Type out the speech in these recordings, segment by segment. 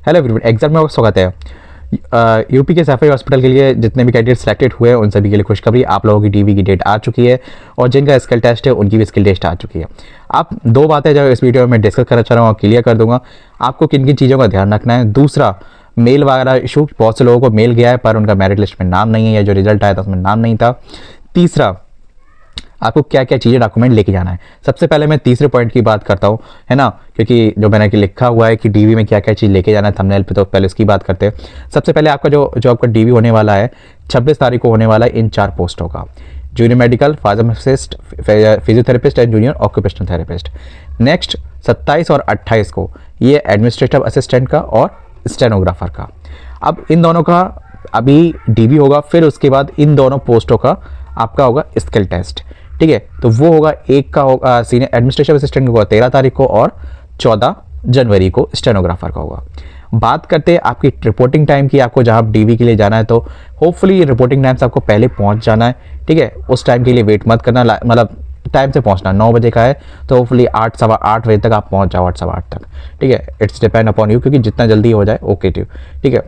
Hello everyone, exam में आपका स्वागत है। यूपी के सैफई हॉस्पिटल के लिए जितने भी कैंडिडेट सेलेक्टेड हुए हैं उन सभी के लिए खुशखबरी, आप लोगों की डीवी की डेट आ चुकी है और जिनका स्किल टेस्ट है उनकी भी स्किल टेस्ट आ चुकी है। आप दो बातें जो इस वीडियो में मैं डिस्कस करना चाह रहा हूँ और क्लियर कर दूंगा आपको किन किन चीज़ों का ध्यान रखना है। दूसरा, मेल वगैरह इशू, बहुत से लोगों को मेल गया है पर उनका मेरिट लिस्ट में नाम नहीं है या जो रिजल्ट आया था उसमें नाम नहीं था। तीसरा, आपको क्या क्या चीज़ें डॉक्यूमेंट लेके जाना है। सबसे पहले मैं तीसरे पॉइंट की बात करता हूँ, है ना, क्योंकि जो मैंने कि लिखा हुआ है कि डीवी में क्या क्या चीज़ लेके जाना है थंबनेल पे, तो पहले इसकी बात करते हैं। सबसे पहले आपका जो आपका डीवी होने वाला है 26 तारीख को होने वाला है इन 4 पोस्टों का: junior medical, pharmacist, physiotherapist and junior occupational therapist. Next 27 और 28 को ये एडमिनिस्ट्रेटिव असिस्टेंट का और स्टेनोग्राफर का। अब इन दोनों का अभी डीवी होगा, फिर उसके बाद इन दोनों पोस्टों का आपका होगा स्किल टेस्ट। ठीक है, तो वो होगा, एक का होगा सीनियर एडमिनिस्ट्रेटिव असिस्टेंट को 13 तारीख को और 14 जनवरी को स्टेनोग्राफर का होगा। बात करते हैं आपकी रिपोर्टिंग टाइम की। आपको जहाँ डीवी के लिए जाना है तो होपफुली रिपोर्टिंग टाइम से आपको पहले पहुँच जाना है। ठीक है, उस टाइम के लिए वेट मत करना, मतलब टाइम से पहुँचना। 9 बजे का है तो होपफुली 8 सवा 8 बजे तक आप पहुँच जाओ, 8 सवा 8 तक। ठीक है, इट्स डिपेंड अपॉन यू, क्योंकि जितना जल्दी हो जाए ओके टू। ठीक है,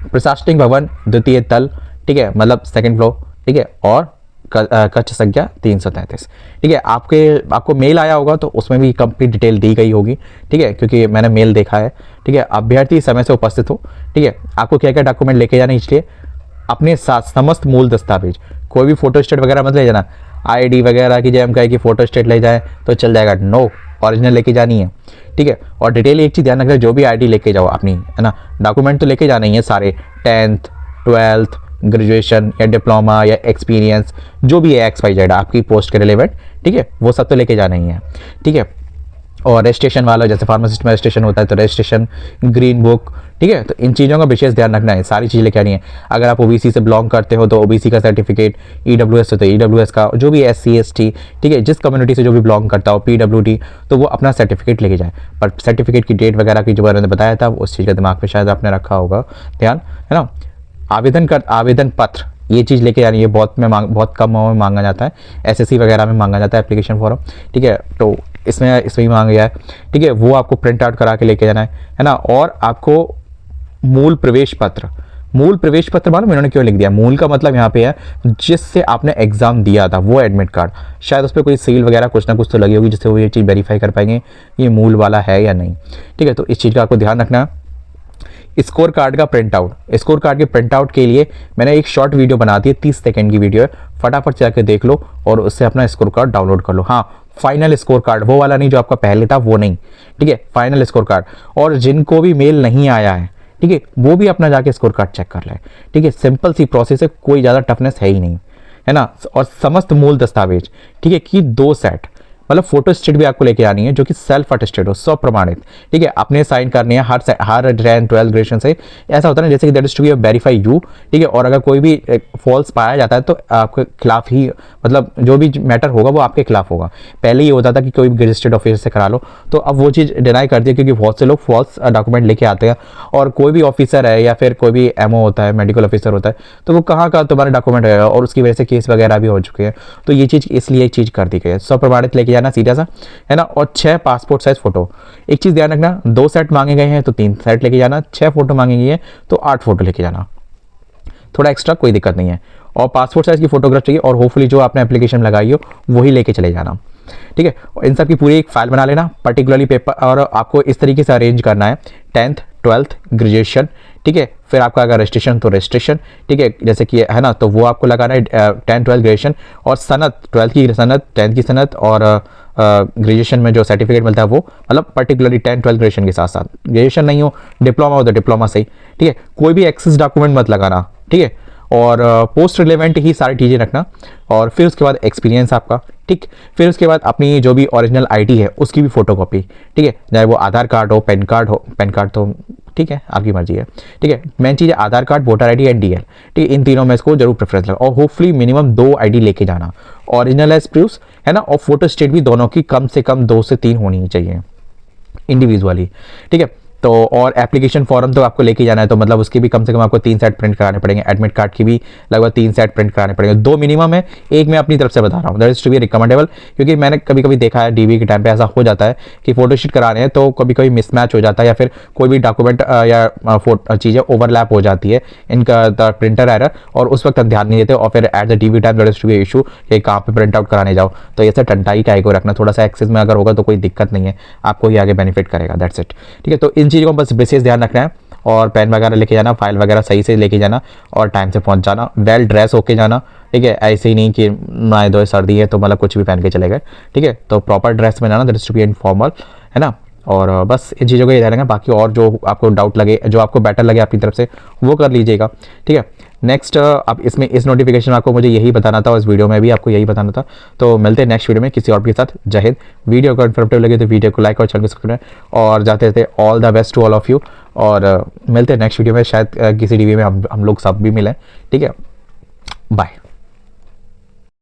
प्रशासनिक भवन द्वितीय तल, ठीक है, मतलब सेकंड फ्लोर। ठीक है, और कक्ष संख्या 333। ठीक है, आपको मेल आया होगा तो उसमें भी कंप्लीट डिटेल दी गई होगी। ठीक है, क्योंकि मैंने मेल देखा है। ठीक है, अभ्यर्थी समय से उपस्थित हो। ठीक है, आपको क्या क्या डॉक्यूमेंट लेके जाने, इसलिए अपने साथ समस्त मूल दस्तावेज, कोई भी फोटो स्टेट वगैरह मत ले जाना। आईडी वगैरह की जब हम कहें कि फोटो स्टेट ले जाए तो चल जाएगा, नो, ओरिजिनल लेके जानी है। ठीक है, और डिटेल एक चीज़ ध्यान रखना, जो भी आईडी लेके जाओ अपनी, है ना, डॉक्यूमेंट तो लेके जाना ही है सारे, 10th 12th ग्रेजुएशन या डिप्लोमा या एक्सपीरियंस, जो भी है XYZ आपकी पोस्ट के रिलेवेंट। ठीक है, वो सब तो लेके जाना ही है। ठीक है, और रजिस्ट्रेशन वाला, जैसे फार्मासिस्ट में रजिस्ट्रेशन होता है तो रजिस्ट्रेशन, ग्रीन बुक। ठीक है, तो इन चीज़ों का विशेष ध्यान रखना है, सारी चीज़ लेके आनी है। अगर आप ओबीसी से बिलोंग करते हो तो ओबीसी का सर्टिफिकेट, EWS हो तो EWS का, जो भी SC ST, ठीक है, जिस कम्युनिटी से जो भी बिलोंग करता हो, PWD, तो वो अपना सर्टिफिकेट लेके जाए। पर सर्टिफिकेट की डेट वगैरह की जो मैंने बताया था उस चीज़ का दिमाग में शायद आपने रखा होगा ध्यान, है ना। आवेदन पत्र, ये चीज़ लेके आनी है। बहुत कम में मांगा जाता है, SSC वगैरह में मांगा जाता है एप्लीकेशन फॉर्म। ठीक है, तो इसमें ही मांगा गया है। ठीक है, वो आपको प्रिंट आउट करा के लेके जाना है ना। और आपको मूल प्रवेश पत्र मालूम इन्होंने क्यों लिख दिया? मूल का मतलब यहाँ पे है जिससे आपने एग्जाम दिया था, वो एडमिट कार्ड, शायद उस पर कोई सील वगैरह कुछ ना कुछ तो लगी होगी जिससे वो ये चीज़ वेरीफाई कर पाएंगे ये मूल वाला है या नहीं। ठीक है, तो इस चीज़ का आपको ध्यान रखना है। स्कोर कार्ड का प्रिंट आउट, स्कोर कार्ड के प्रिंट आउट के लिए मैंने एक शॉर्ट वीडियो बना दी है, 30 सेकंड की वीडियो है, फटाफट जाकर देख लो और उससे अपना स्कोर कार्ड डाउनलोड कर लो। हाँ, फाइनल स्कोर कार्ड, वो वाला नहीं जो आपका पहले था, वो नहीं। ठीक है, फाइनल स्कोर कार्ड। और जिनको भी मेल नहीं आया है, ठीक है, वो भी अपना जाके स्कोर कार्ड चेक कर ले। ठीक है, सिंपल सी प्रोसेस है, कोई ज़्यादा टफनेस है ही नहीं, है ना। और समस्त मूल दस्तावेज, ठीक है, कि 2 सेट, मतलब फोटो स्टेट भी आपको लेके आनी है जो कि सेल्फ अटेस्टेड हो, स्व प्रमाणित। ठीक है, अपने साइन करनी है हर 10th 12th ग्रेजुएशन से। ऐसा होता है ना, जैसे कि that is to be verify you. ठीक है, और अगर कोई भी फॉल्स पाया जाता है तो आपके खिलाफ ही, मतलब जो भी मैटर होगा वो आपके खिलाफ होगा। पहले ये होता था कि कोई भी रजिस्टर्ड ऑफिसर से करा लो, तो अब वो चीज़ डिनाई कर दी, क्योंकि बहुत से लोग फॉल्स डॉक्यूमेंट लेके आते हैं। और कोई भी ऑफिसर है या फिर कोई भी MO होता है, मेडिकल ऑफिसर होता है, तो वो कहाँ का तुम्हारे डॉक्यूमेंट है, और उसकी वजह से केस वगैरह भी हो चुके हैं। तो ये चीज़ इसलिए चीज़ कर दी गई है, स्व प्रमाणित लेके जाना सीधा सा, है ना। और 6 पासपोर्ट साइज फोटो। एक चीज ध्यान रखना, 2 सेट मांगे गए हैं तो 3 सेट लेके जाना, 6 फोटो मांगे गई है तो 8 फोटो लेके जाना, थोड़ा एक्स्ट्रा कोई दिक्कत नहीं है। और पासपोर्ट साइज की फोटोग्राफ चाहिए, और होपफुली जो आपने एप्लीकेशन लगाई हो वही लेके चले जाना। ठीक है, इन सब की पूरी एक फाइल बना लेना, पर्टिकुलरली पेपर, और आपको इस तरीके से अरेंज करना है 10th 12th ग्रेजुएशन। ठीक है, फिर आपका अगर रजिस्ट्रेशन तो रजिस्ट्रेशन, ठीक है, जैसे कि है ना, तो वो आपको लगाना है 10th 12th ग्रेजुएशन, और सनद 12th की सनद, 10th की सनद, और ग्रेजुएशन में जो सर्टिफिकेट मिलता है वो, मतलब पर्टिकुलरली 10th 12th ग्रेजुएशन के साथ साथ, ग्रेजुएशन नहीं हो, डिप्लोमा हो तो डिप्लोमा सही। ठीक है, कोई भी एक्सेस डॉक्यूमेंट मत लगाना। ठीक है, और पोस्ट रिलेवेंट ही सारी चीज़ें रखना। और फिर उसके बाद एक्सपीरियंस आपका, ठीक, फिर उसके बाद अपनी जो भी ओरिजिनल आईडी है उसकी भी फोटोकॉपी। ठीक है, चाहे वो आधार कार्ड हो, पैन कार्ड तो ठीक है, आपकी मर्जी है। ठीक है, मेन चीज़ है Aadhaar card, voter ID and DL। ठीक है, इन तीनों में इसको जरूर प्रेफरेंस लगा, और होपफुली मिनिमम 2 ID लेके जाना, ओरिजिनल एज प्रूफ, है ना। और फोटो स्टेट भी दोनों की कम से कम 2 से 3 होनी चाहिए इंडिविजुअली। ठीक है, तो और एप्लीकेशन फॉर्म तो आपको लेके जाना है, तो मतलब उसकी भी कम से कम आपको 3 सेट प्रिंट कराने पड़ेंगे। एडमिट कार्ड की भी लगभग 3 सेट प्रिंट कराने पड़ेंगे, 2 मिनिमम है, एक मैं अपनी तरफ से बता रहा हूँ, that is to be recommendable. क्योंकि मैंने कभी कभी देखा है डीवी के टाइम पे ऐसा हो जाता है कि फोटोशूट कराने हैं तो कभी कभी मिसमैच हो जाता है, या फिर कोई भी डॉक्यूमेंट या चीज़ें ओवरलैप हो जाती है, इनका प्रिंटर एरर, और उस वक्त हम ध्यान नहीं देते, और फिर at the DV time that is to be issue कि कहाँ पे प्रिंट आउट कराने जाओ। तो ऐसे टंटाई का को रखना, थोड़ा सा एक्सेस में अगर होगा तो कोई दिक्कत नहीं है, आपको ही आगे बेनिफिट करेगा, दैट्स इट। ठीक है, तो इन चीज़ों को बस विशेष ध्यान रखना है, और पेन वगैरह लेके जाना, फाइल वगैरह सही से लेके जाना, और टाइम से पहुंच जाना, वेल ड्रेस होके जाना। ठीक है, ऐसे ही नहीं कि नहाए धोए सर्दी है तो मतलब कुछ भी पहन के चले गए। ठीक है, तो प्रॉपर ड्रेस में जाना, that is to be informal, है ना। और बस इन चीज़ों को ध्यान रखना, बाकी और जो आपको डाउट लगे, जो आपको बेटर लगे अपनी तरफ से, वो कर लीजिएगा। ठीक है, नेक्स्ट अब इसमें इस नोटिफिकेशन में आपको मुझे यही बताना था, और इस वीडियो में भी आपको यही बताना था। तो मिलते हैं नेक्स्ट वीडियो में किसी और के साथ। जय हिंद। वीडियो को इन्फॉर्मेटिव लगे तो वीडियो को लाइक और चैनल को सब्सक्राइब, और जाते रहते all the best to all of you. और मिलते हैं नेक्स्ट वीडियो में, शायद किसी टीवी में हम लोग सब भी मिलें। ठीक है, बाय।